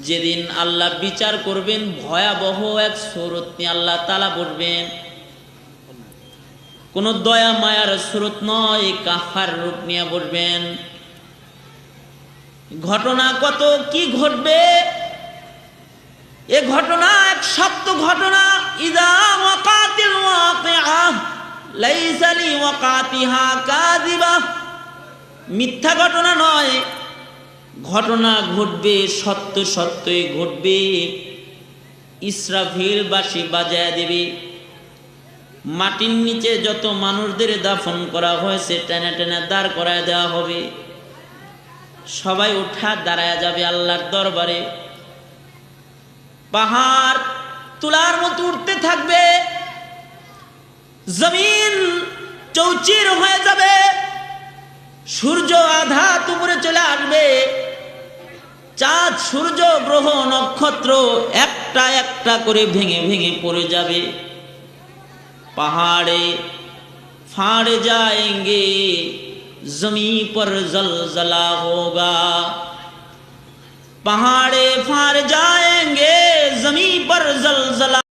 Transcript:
যেদিন আল্লাহ বিচার করবেন ভয়াবহ এক সূরত নিয়ে আল্লাহ তাআলা বলবেন। কোন দয়া মায়ার সূরত নয়, কাহার রূপ নিয়ে বলবেন। ঘটনা কত কি ঘটবে, এ ঘটনা এক সত্য ঘটনা। ইযা ওয়াকাতিল ওয়াকিআ লাইসা লিওয়াকাতিহা কাযিবা, মিথ্যা ঘটনা নয়, ঘটনা ঘটবে, সত্য সত্যই ঘটবে। ইসরাফিল বাঁশি বাজায় দেবে, মাটির নিচে যত মানুষদের দাফন করা হয়েছে টেনে টেনে দাঁড় করায় দেওয়া হবে। সবাই উঠা দাঁড়ায় যাবে আল্লাহর দরবারে। পাহাড় তুলার মতো উঠতে থাকবে, জমিন চৌচির হয়ে যাবে, সূর্য আধা উপরে চলে আসবে, চাঁদ সূর্য গ্রহ নক্ষত্র একটা একটা করে ভেঙে ভেঙে পড়ে যাবে। पहाड़े फाड़ जाएंगे, जमीन पर जलजला होगा। पहाड़े फाड़ जाएंगे, जमीन पर जलजला